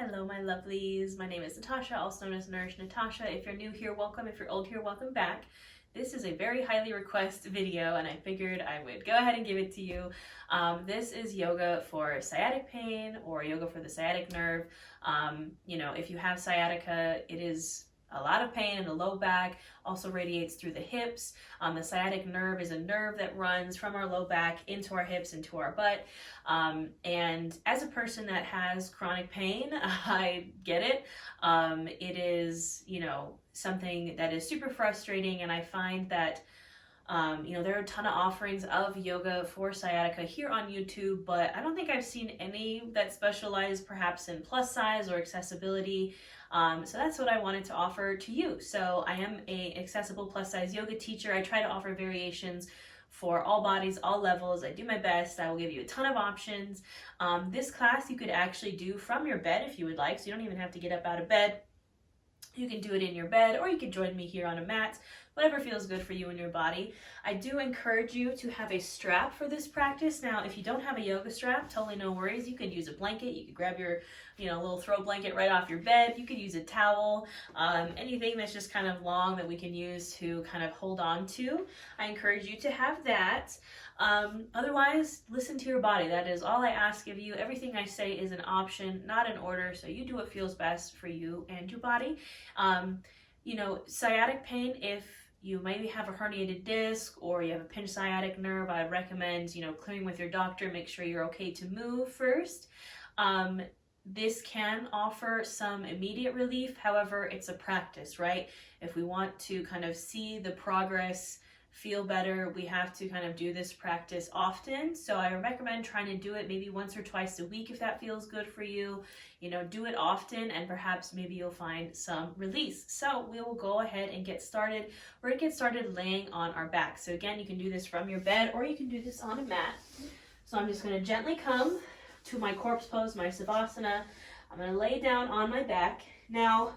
Hello, my lovelies. My name is Natasha, also known as Nourish Natasha. If you're new here, welcome. If you're old here, welcome back. This is a very highly requested video, and I figured I would go ahead and give it to you. This is yoga for sciatic pain or yoga for the sciatic nerve. If you have sciatica, it is a lot of pain in the low back, also radiates through the hips. The sciatic nerve is a nerve that runs from our low back into our hips, into our butt. And as a person that has chronic pain, I get it. It is, something that is super frustrating, and I find that there are a ton of offerings of yoga for sciatica here on YouTube, but I don't think I've seen any that specialize perhaps in plus size or accessibility. So that's what I wanted to offer to you. So I am a accessible plus size yoga teacher. I try to offer variations for all bodies, all levels. I do my best. I will give you a ton of options. This class you could actually do from your bed if you would like, so you don't even have to get up out of bed. You can do it in your bed, or you can join me here on a mat, whatever feels good for you and your body. I do encourage you to have a strap for this practice. Now, if you don't have a yoga strap, totally no worries. You could use a blanket. You could grab your, little throw blanket right off your bed. You could use a towel, anything that's just kind of long that we can use to kind of hold on to. I encourage you to have that. Otherwise, listen to your body. That is all I ask of you. Everything I say is an option, not an order, so you do what feels best for you and your body. Sciatic pain, if you maybe have a herniated disc or you have a pinched sciatic nerve, I recommend, clearing with your doctor, make sure you're okay to move first. This can offer some immediate relief. However, it's a practice, right? If we want to kind of see the progress, feel better, we have to kind of do this practice often. So I recommend trying to do it maybe once or twice a week if that feels good for you. Do it often, and perhaps maybe you'll find some release. So we will go ahead and get started. We're going to get started laying on our back. So again, you can do this from your bed, or you can do this on a mat. So I'm just going to gently come to my corpse pose, my savasana. I'm going to lay down on my back. Now,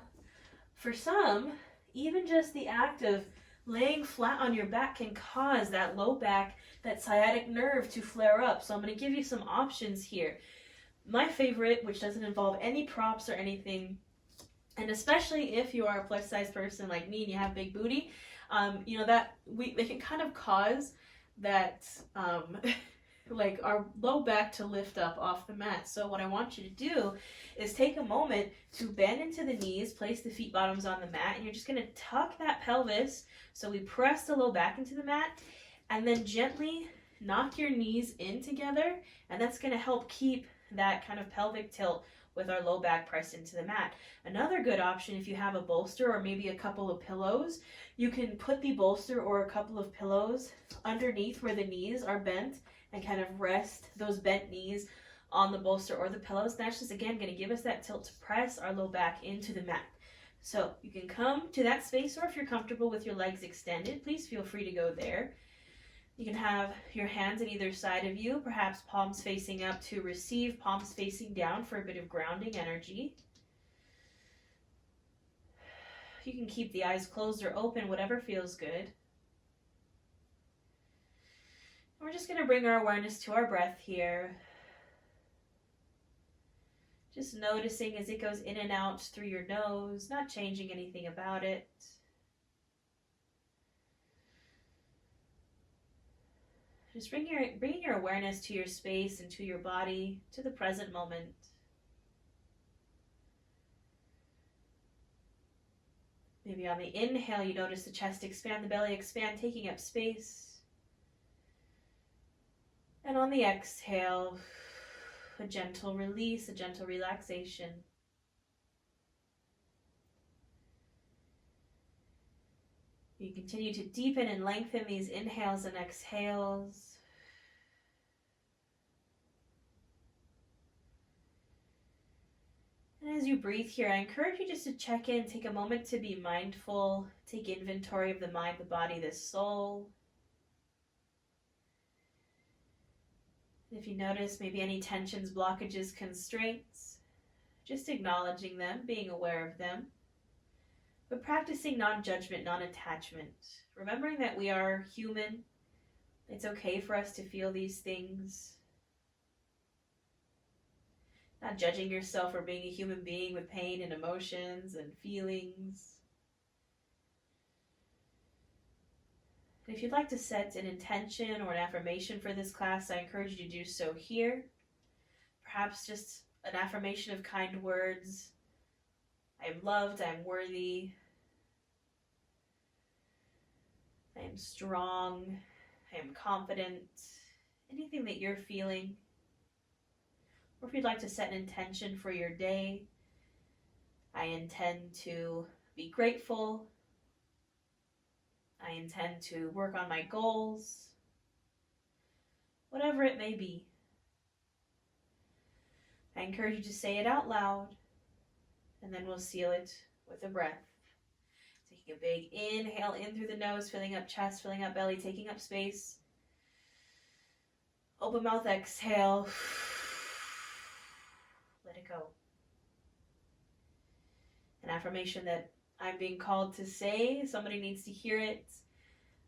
for some, even just the act of laying flat on your back can cause that low back, that sciatic nerve to flare up. So I'm going to give you some options here. My favorite, which doesn't involve any props or anything, and especially if you are a plus size person like me and you have big booty, they can kind of cause that like our low back to lift up off the mat. So what I want you to do is take a moment to bend into the knees, place the feet bottoms on the mat, and you're just going to tuck that pelvis. So we press the low back into the mat, and then gently knock your knees in together, and that's going to help keep that kind of pelvic tilt with our low back pressed into the mat. Another good option, if you have a bolster or maybe a couple of pillows, you can put the bolster or a couple of pillows underneath where the knees are bent and kind of rest those bent knees on the bolster or the pillows. That's just, again, going to give us that tilt to press our low back into the mat. So you can come to that space, or if you're comfortable with your legs extended, please feel free to go there. You can have your hands at either side of you, perhaps palms facing up to receive, palms facing down for a bit of grounding energy. You can keep the eyes closed or open, whatever feels good. We're just going to bring our awareness to our breath here. Just noticing as it goes in and out through your nose, not changing anything about it. Just bringing your awareness to your space and to your body, to the present moment. Maybe on the inhale, you notice the chest expand, the belly expand, taking up space. And on the exhale, a gentle release, a gentle relaxation. You continue to deepen and lengthen these inhales and exhales. And as you breathe here, I encourage you just to check in, take a moment to be mindful, take inventory of the mind, the body, the soul. If you notice maybe any tensions, blockages, constraints, just acknowledging them, being aware of them, but practicing non-judgment, non-attachment, remembering that we are human. It's okay for us to feel these things. Not judging yourself for being a human being with pain and emotions and feelings. And if you'd like to set an intention or an affirmation for this class, I encourage you to do so here. Perhaps just an affirmation of kind words. I am loved, I am worthy, I am strong, I am confident. Anything that you're feeling. Or if you'd like to set an intention for your day, I intend to be grateful. I intend to work on my goals. Whatever it may be. I encourage you to say it out loud, and then we'll seal it with a breath. Taking a big inhale in through the nose, filling up chest, filling up belly, taking up space. Open mouth, exhale. Let it go. An affirmation that I'm being called to say. Somebody needs to hear it.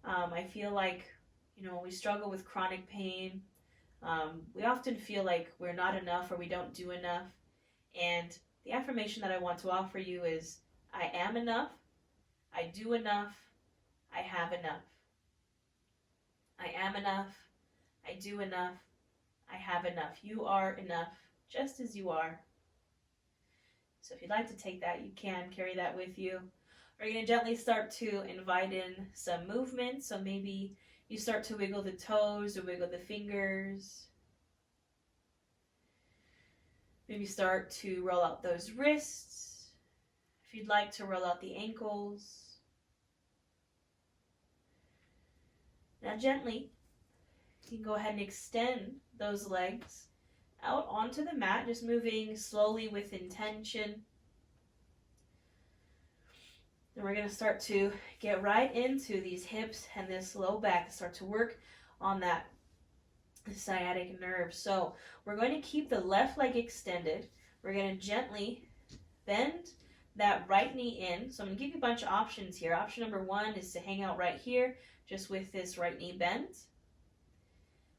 I feel like, when we struggle with chronic pain, we often feel like we're not enough or we don't do enough. And the affirmation that I want to offer you is, I am enough, I do enough, I have enough. I am enough, I do enough, I have enough. You are enough, just as you are. So if you'd like to take that, you can carry that with you. We're going to gently start to invite in some movement. So maybe you start to wiggle the toes or wiggle the fingers. Maybe start to roll out those wrists. If you'd like to roll out the ankles. Now gently, you can go ahead and extend those legs out onto the mat, just moving slowly with intention. And we're going to start to get right into these hips and this low back, start to work on that sciatic nerve. So we're going to keep the left leg extended. We're going to gently bend that right knee in. So I'm going to give you a bunch of options here. Option number 1 is to hang out right here, just with this right knee bent.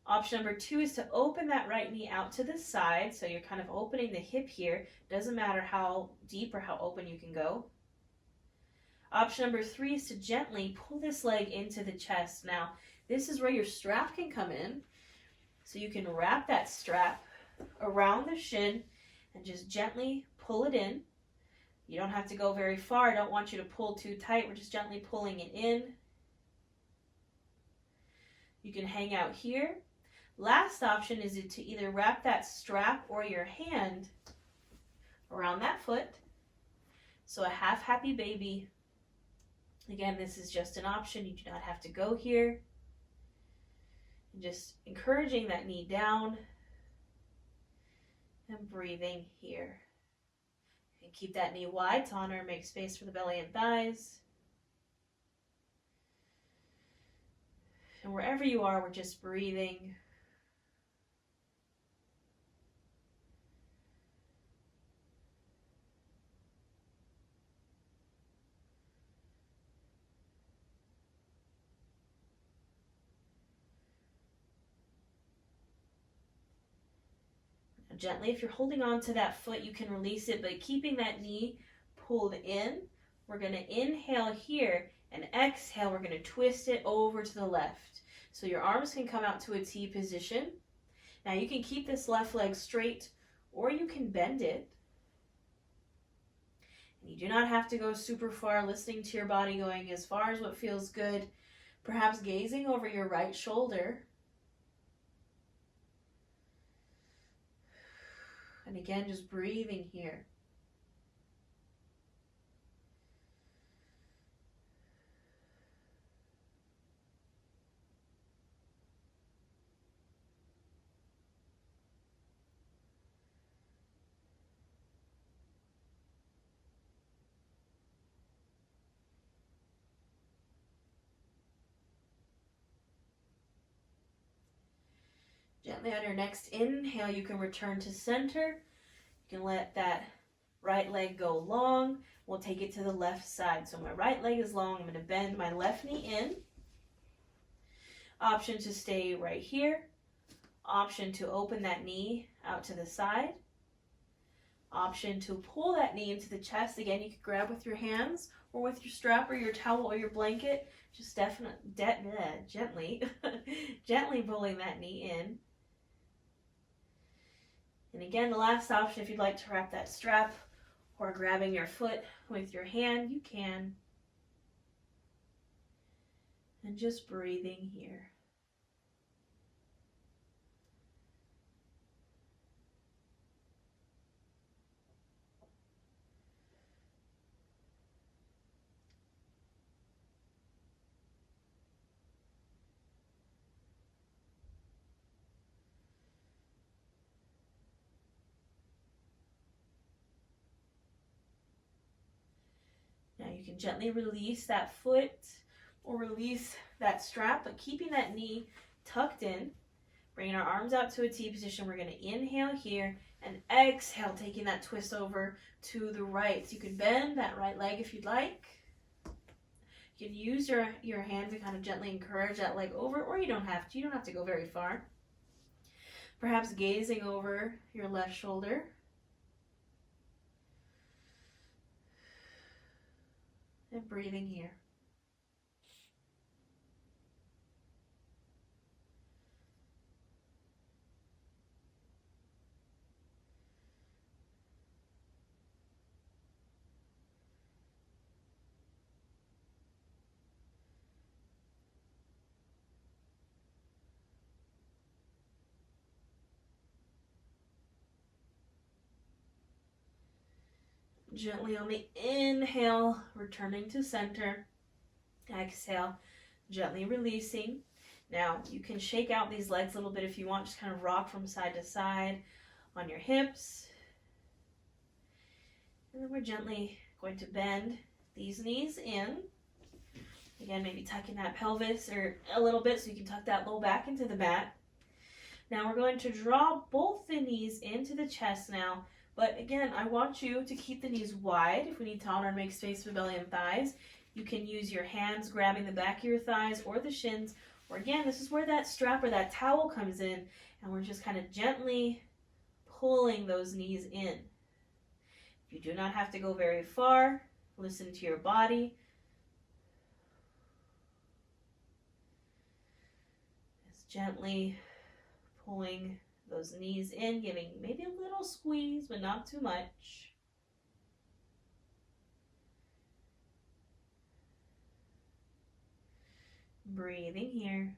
Option number 2 is to open that right knee out to the side. So you're kind of opening the hip here. Doesn't matter how deep or how open you can go. Option number 3 is to gently pull this leg into the chest. Now, this is where your strap can come in. So you can wrap that strap around the shin and just gently pull it in. You don't have to go very far. I don't want you to pull too tight. We're just gently pulling it in. You can hang out here. Last option is to either wrap that strap or your hand around that foot. So a half happy baby. Again, this is just an option. You do not have to go here. And just encouraging that knee down and breathing here. And keep that knee wide to honor and make space for the belly and thighs. And wherever you are, we're just breathing. Gently, if you're holding on to that foot, you can release it, but keeping that knee pulled in. We're going to inhale here and exhale. We're going to twist it over to the left. So your arms can come out to a T position. Now you can keep this left leg straight or you can bend it. And you do not have to go super far, listening to your body going as far as what feels good. Perhaps gazing over your right shoulder. And again, just breathing here. Gently on your next inhale, you can return to center. You can let that right leg go long. We'll take it to the left side. So my right leg is long. I'm going to bend my left knee in. Option to stay right here. Option to open that knee out to the side. option to pull that knee into the chest. Again, you can grab with your hands or with your strap or your towel or your blanket. Just gently, gently pulling that knee in. And again, the last option, if you'd like to wrap that strap or grabbing your foot with your hand, you can. And just breathing here. Now you can gently release that foot or release that strap, but keeping that knee tucked in. Bringing our arms out to a T position. We're going to inhale here and exhale, taking that twist over to the right. So you can bend that right leg if you'd like. You can use your hand to kind of gently encourage that leg over, or you don't have to. You don't have to go very far. Perhaps gazing over your left shoulder. And breathing here. Gently on the inhale, returning to center. Exhale, gently releasing. Now, you can shake out these legs a little bit if you want. Just kind of rock from side to side on your hips. And then we're gently going to bend these knees in. Again, maybe tucking that pelvis or a little bit so you can tuck that low back into the mat. Now, we're going to draw both the knees into the chest now. But again, I want you to keep the knees wide. If we need to honor and make space for belly and thighs, you can use your hands grabbing the back of your thighs or the shins. Or again, this is where that strap or that towel comes in. And we're just kind of gently pulling those knees in. You do not have to go very far. Listen to your body. Just gently pulling those knees in, giving maybe a little squeeze, but not too much. Breathing here.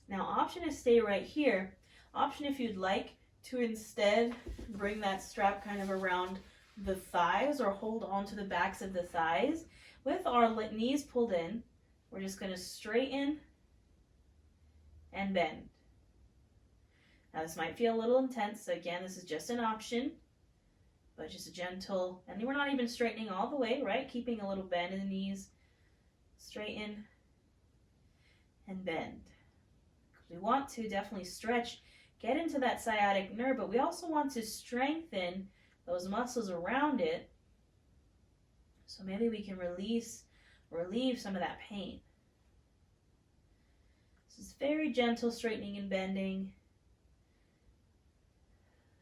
Now, option is stay right here. Option if you'd like to instead bring that strap kind of around the thighs or hold on to the backs of the thighs. With our knees pulled in, we're just going to straighten and bend. Now this might feel a little intense, so again, this is just an option, but just a gentle, and we're not even straightening all the way, right? Keeping a little bend in the knees, straighten and bend. We want to definitely stretch, get into that sciatic nerve, but we also want to strengthen those muscles around it. So maybe we can relieve some of that pain. This is very gentle straightening and bending.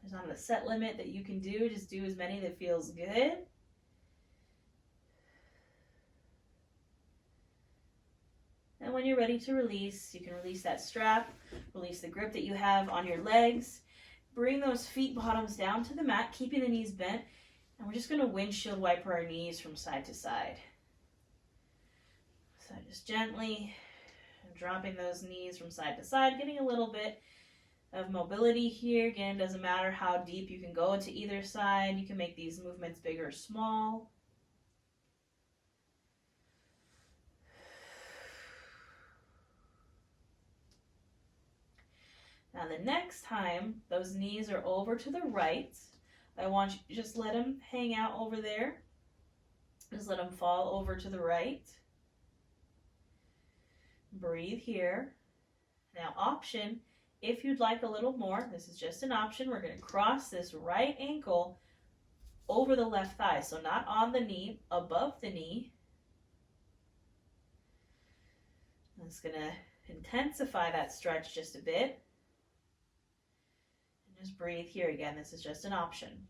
There's not a set limit that you can do. Just do as many that feels good. And when you're ready to release, you can release that strap, release the grip that you have on your legs. Bring those feet bottoms down to the mat, keeping the knees bent. And we're just going to windshield wiper our knees from side to side. So just gently dropping those knees from side to side, getting a little bit of mobility here. Again, it doesn't matter how deep you can go to either side. You can make these movements big or small. Now the next time those knees are over to the right, I want you to just let them hang out over there. Just let them fall over to the right. Breathe here. Now option, if you'd like a little more, this is just an option. We're going to cross this right ankle over the left thigh. So not on the knee, above the knee. I'm just going to intensify that stretch just a bit. And just breathe here again. This is just an option.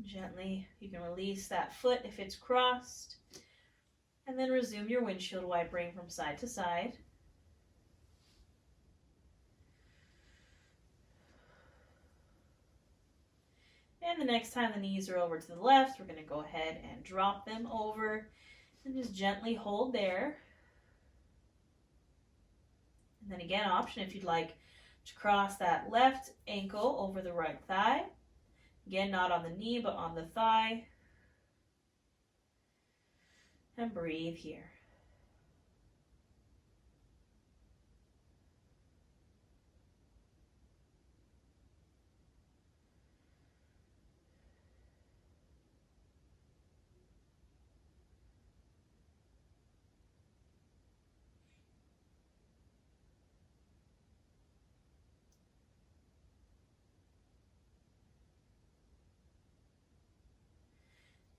Gently, you can release that foot if it's crossed, and then resume your windshield wipering from side to side. And the next time the knees are over to the left, we're going to go ahead and drop them over and just gently hold there. And then again, option if you'd like to cross that left ankle over the right thigh. Again, not on the knee, but on the thigh. And breathe here.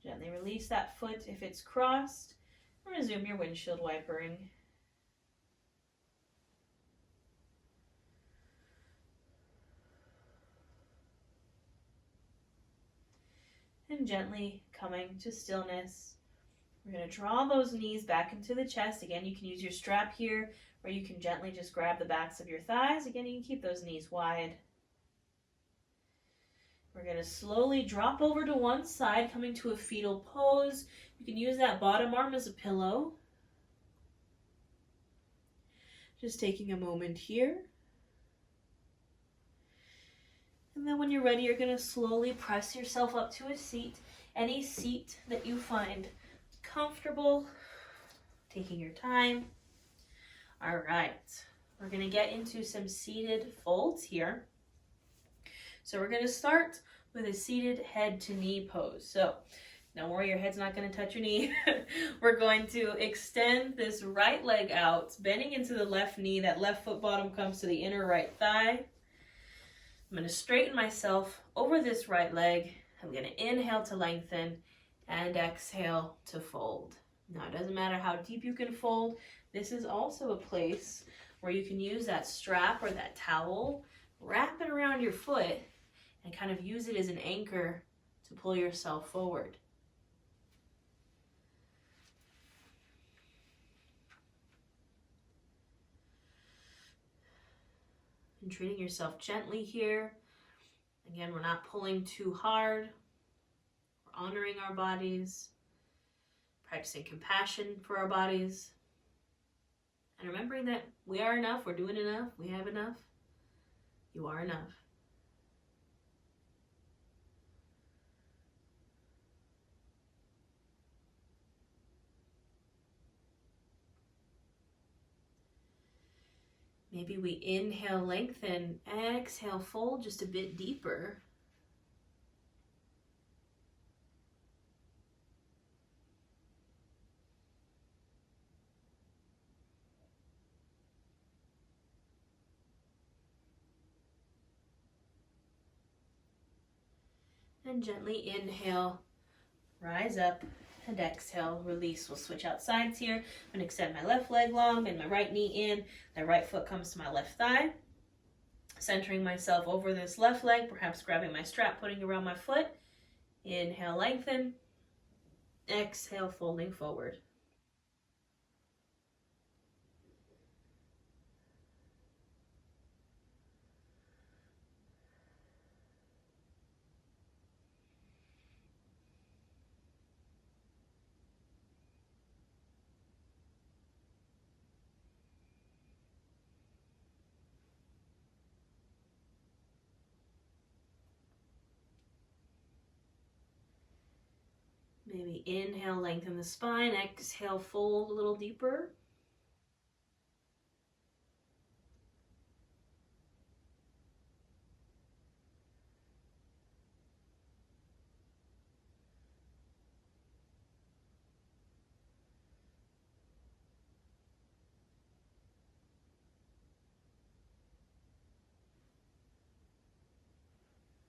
Gently release that foot if it's crossed, and resume your windshield wipering. And gently coming to stillness, we're going to draw those knees back into the chest. Again, you can use your strap here, or you can gently just grab the backs of your thighs. Again, you can keep those knees wide. We're going to slowly drop over to one side, coming to a fetal pose. You can use that bottom arm as a pillow. Just taking a moment here. And then when you're ready, you're going to slowly press yourself up to a seat. Any seat that you find comfortable. Taking your time. All right. We're going to get into some seated folds here. So we're going to start with a seated head to knee pose. So don't worry, your head's not going to touch your knee. We're going to extend this right leg out, bending into the left knee. That left foot bottom comes to the inner right thigh. I'm going to straighten myself over this right leg. I'm going to inhale to lengthen and exhale to fold. Now, it doesn't matter how deep you can fold. This is also a place where you can use that strap or that towel, wrap it around your foot, and kind of use it as an anchor to pull yourself forward. And treating yourself gently here. Again, we're not pulling too hard. We're honoring our bodies, practicing compassion for our bodies, and remembering that we are enough, we're doing enough, we have enough. You are enough. Maybe we inhale, lengthen, exhale, fold just a bit deeper. And gently inhale, rise up, and exhale, release. We'll switch out sides here. I'm going to extend my left leg long, bend my right knee in. My right foot comes to my left thigh. Centering myself over this left leg, perhaps grabbing my strap, putting it around my foot. Inhale, lengthen. Exhale, folding forward. Maybe inhale, lengthen the spine. Exhale, fold a little deeper.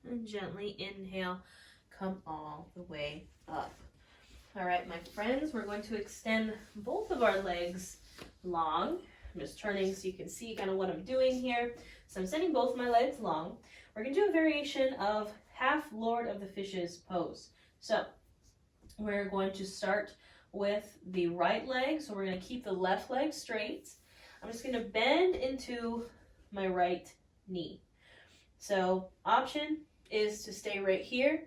And gently inhale, come all the way up. All right, my friends, we're going to extend both of our legs long. I'm just turning so you can see kind of what I'm doing here. So I'm sending both my legs long. We're going to do a variation of half Lord of the Fishes pose. So we're going to start with the right leg. So we're going to keep the left leg straight. I'm just going to bend into my right knee. So option is to stay right here.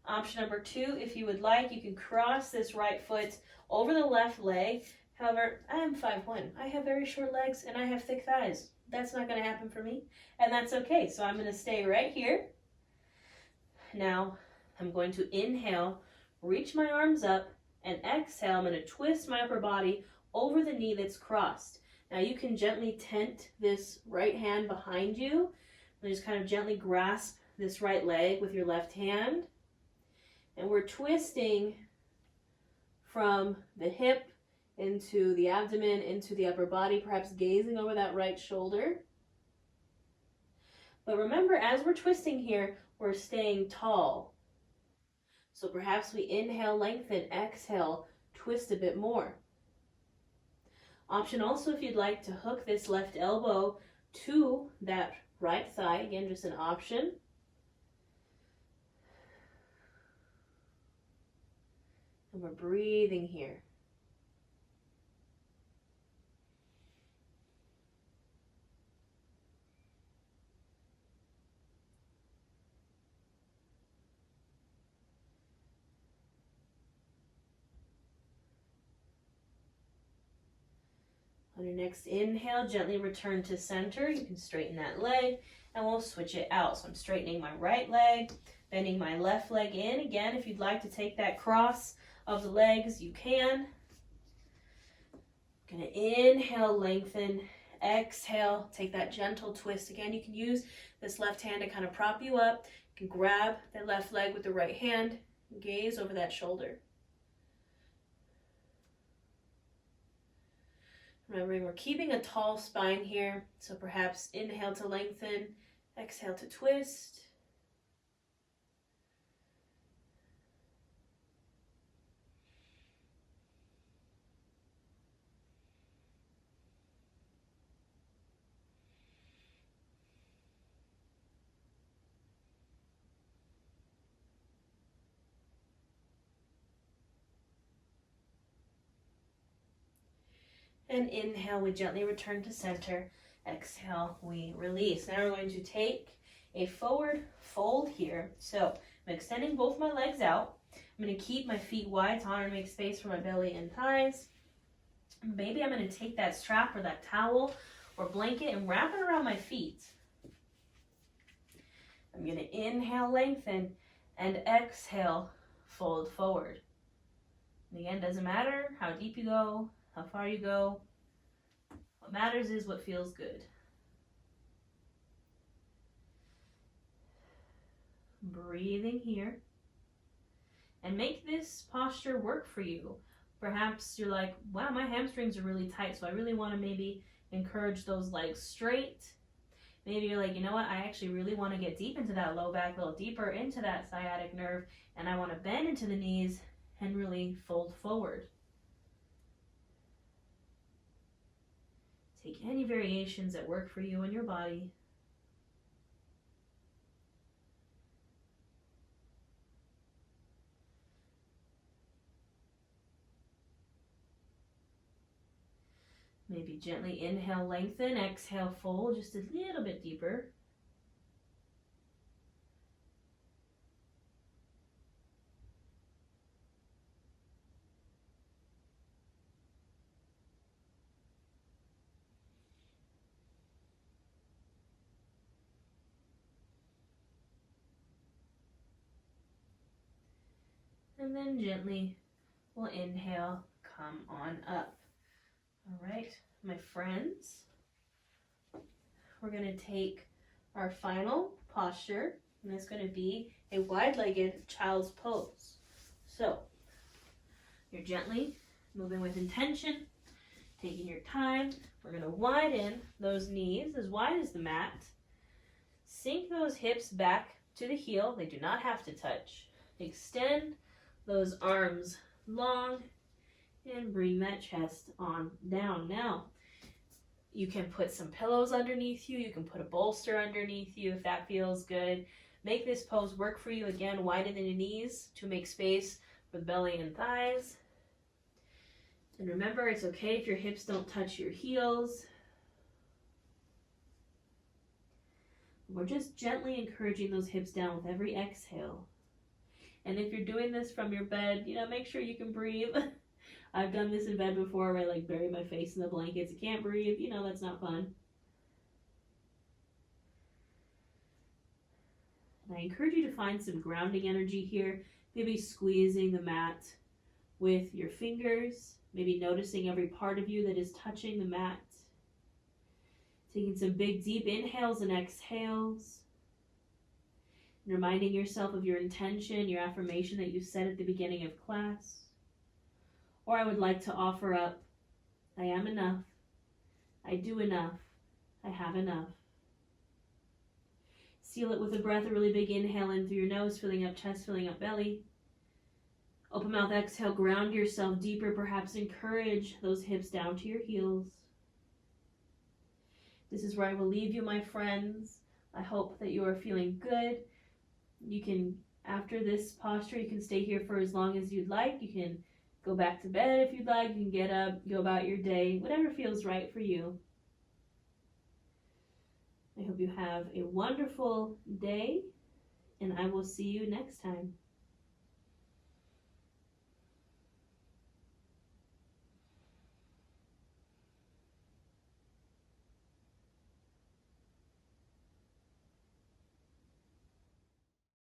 Option number 2, if you would like, you can cross this right foot over the left leg. However, I am 5'1". I have very short legs and I have thick thighs. That's not going to happen for me, and that's okay. So I'm going to stay right here. Now, I'm going to inhale, reach my arms up, and exhale. I'm going to twist my upper body over the knee that's crossed. Now, you can gently tent this right hand behind you. And just kind of gently grasp this right leg with your left hand. And we're twisting from the hip into the abdomen, into the upper body, perhaps gazing over that right shoulder. But remember, as we're twisting here, we're staying tall. So perhaps we inhale, lengthen, exhale, twist a bit more. Option also, if you'd like to hook this left elbow to that right thigh, again, just an option. And we're breathing here. On your next inhale, gently return to center. You can straighten that leg and we'll switch it out. So I'm straightening my right leg, bending my left leg in. Again, if you'd like to take that cross of the legs, you can. I'm going to inhale, lengthen, exhale, take that gentle twist. Again, you can use this left hand to kind of prop you up. You can grab that left leg with the right hand, gaze over that shoulder. Remembering we're keeping a tall spine here, so perhaps inhale to lengthen, exhale to twist. And inhale, we gently return to center. Exhale, we release. Now we're going to take a forward fold here. So I'm extending both my legs out. I'm going to keep my feet wide to honor and make space for my belly and thighs. Maybe I'm going to take that strap or that towel or blanket and wrap it around my feet. I'm going to inhale, lengthen, and exhale, fold forward. And again, doesn't matter how deep you go, how far you go. What matters is what feels good. Breathing here. And make this posture work for you. Perhaps you're like, wow, my hamstrings are really tight, so I really want to maybe encourage those legs straight. Maybe you're like, you know what, I actually really want to get deep into that low back, a little deeper into that sciatic nerve, and I want to bend into the knees and really fold forward. Take any variations that work for you and your body. Maybe gently inhale, lengthen, exhale, fold just a little bit deeper. And then gently we'll inhale, come on up. All right, my friends, we're going to take our final posture, and it's going to be a wide-legged child's pose. So you're gently moving with intention, taking your time. We're going to widen those knees as wide as the mat. Sink those hips back to the heel. They do not have to touch. Extend those arms long and bring that chest on down. Now, you can put some pillows underneath you. You can put a bolster underneath you if that feels good. Make this pose work for you. Again, widen the knees to make space for the belly and thighs. And remember, it's okay if your hips don't touch your heels. We're just gently encouraging those hips down with every exhale. And if you're doing this from your bed, make sure you can breathe. I've done this in bed before where I bury my face in the blankets. I can't breathe. That's not fun. And I encourage you to find some grounding energy here. Maybe squeezing the mat with your fingers. Maybe noticing every part of you that is touching the mat. Taking some big, deep inhales and exhales. And reminding yourself of your intention, your affirmation that you said at the beginning of class. Or I would like to offer up, I am enough. I do enough. I have enough. Seal it with a breath, a really big inhale in through your nose, filling up chest, filling up belly. Open mouth, exhale, ground yourself deeper. Perhaps encourage those hips down to your heels. This is where I will leave you, my friends. I hope that you are feeling good. You can, after this posture, you can stay here for as long as you'd like. You can go back to bed if you'd like. You can get up, go about your day, whatever feels right for you. I hope you have a wonderful day, and I will see you next time.